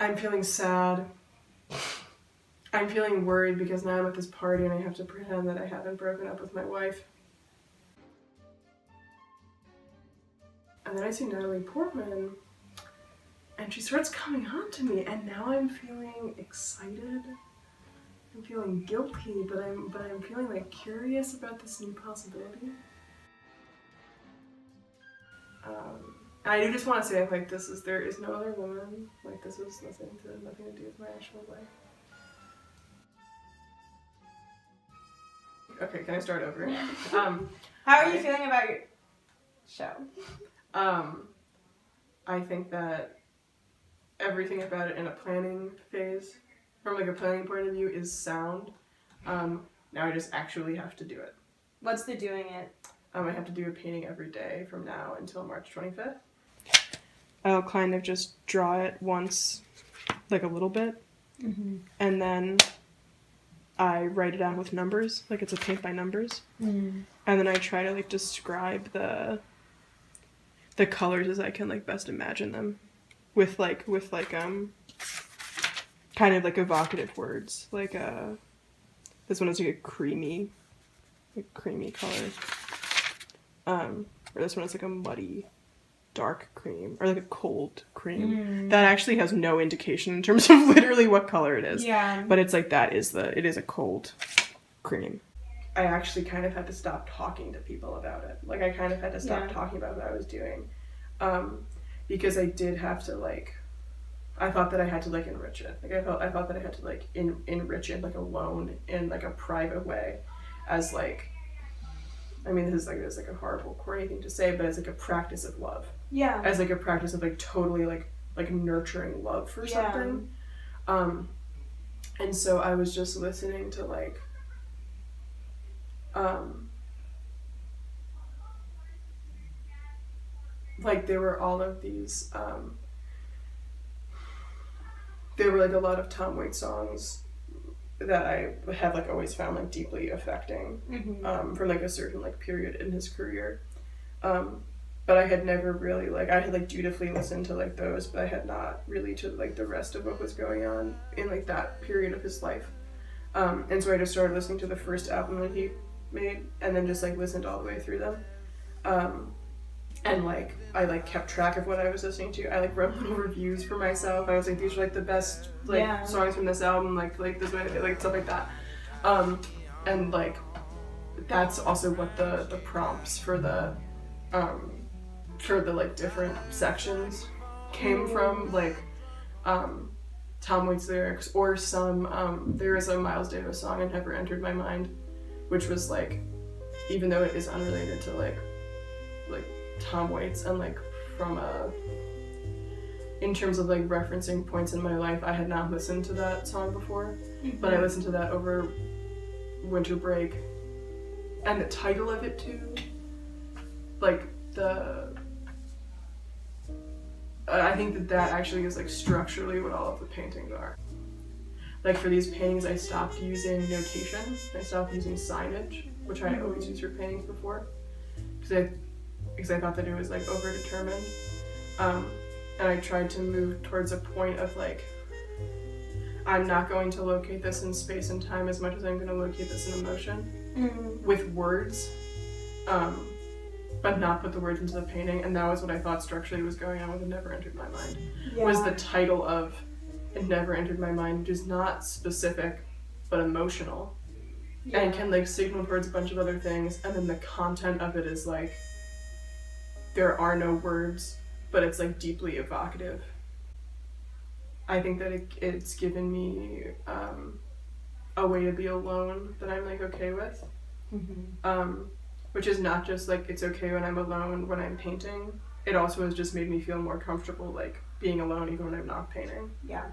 I'm feeling sad. I'm feeling worried because now I'm at this party and I have to pretend that I haven't broken up with my wife. And then I see Natalie Portman, and she starts coming on to me, and now I'm feeling excited. I'm feeling guilty, but I'm feeling like curious about this new possibility. I do just want to say, like, there is no other woman. Like, this is nothing to do with my actual life. Okay, can I start over? How are you feeling about your show? I think that everything about it in a planning phase, from like a planning point of view, is sound. Now I just actually have to do it. What's the doing it? I have to do a painting every day from now until March 25th. I'll kind of just draw it once, like a little bit, and then I write it out with numbers, like it's a paint by numbers, and then I try to like describe the colors as I can like best imagine them, with kind of like evocative words, like this one is like a creamy color, or this one is like a muddy dark cream, or like a cold cream that actually has no indication in terms of literally what color it is. Yeah. But it's like it is a cold cream. I actually kind of had to stop talking to people about it. Like I kind of had to stop talking about what I was doing, because I did have to like, I thought that I had to like enrich it. Like I thought that I had to like enrich it like alone in like a private way, as like, I mean, this is like a horrible, corny thing to say, but it's like a practice of love. Yeah. As like a practice of like totally like nurturing love for something. And so I was just listening to like, like there were all of these, there were like a lot of Tom Waits songs that I have like always found like deeply affecting, from like a certain like period in his career, but I had never really like, I had like dutifully listened to like those, but I had not really to like the rest of what was going on in like that period of his life, and so I just started listening to the first album that he made, and then just like listened all the way through them, and like I like kept track of what I was listening to. I like wrote little reviews for myself. I was like, these are like the best like songs from this album, like this way, like stuff like that, and like that's also what the prompts for the like different sections came from, like Tom Waits lyrics, or some there is a Miles Davis song, "It Never Entered My Mind," which was like, even though it is unrelated to like Tom Waits, and like from in terms of like referencing points in my life, I had not listened to that song before, but I listened to that over winter break, and the title of it too, like I think that actually is like structurally what all of the paintings are. Like for these paintings, I stopped using notation. I stopped using signage, which I always used for paintings before, because I thought that it was like overdetermined, and I tried to move towards a point of like, I'm not going to locate this in space and time as much as I'm going to locate this in emotion, with words, but not put the words into the painting. And that was what I thought structurally was going on with "It Never Entered My Mind," was the title of "It Never Entered My Mind," which is not specific but emotional, and can like signal towards a bunch of other things, and then the content of it is like, there are no words, but it's like deeply evocative. I think that it's given me a way to be alone that I'm like okay with, which is not just like it's okay when I'm alone when I'm painting. It also has just made me feel more comfortable like being alone even when I'm not painting. Yeah.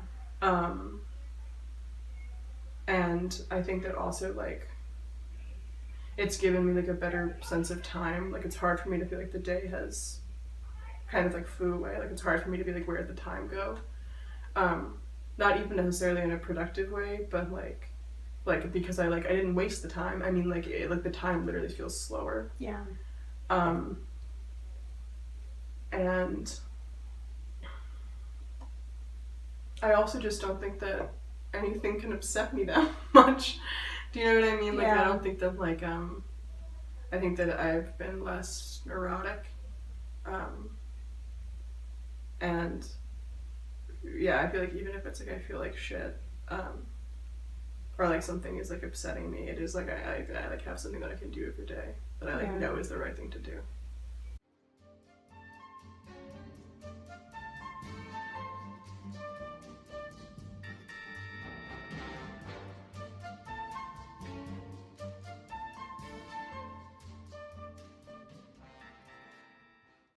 And I think that also like it's given me like a better sense of time. Like it's hard for me to feel like the day has kind of like flew away. Like it's hard for me to be like, where did the time go? Not even necessarily in a productive way, but like because I didn't waste the time. I mean like the time literally feels slower. Yeah. And I also just don't think that anything can upset me that much. Do you know what I mean? Like, I don't think that, like, I think that I've been less neurotic. And, yeah, I feel like even if it's, like, I feel like shit, or, like, something is, like, upsetting me, it is, like, I like, have something that I can do every day that I, like, know is the right thing to do.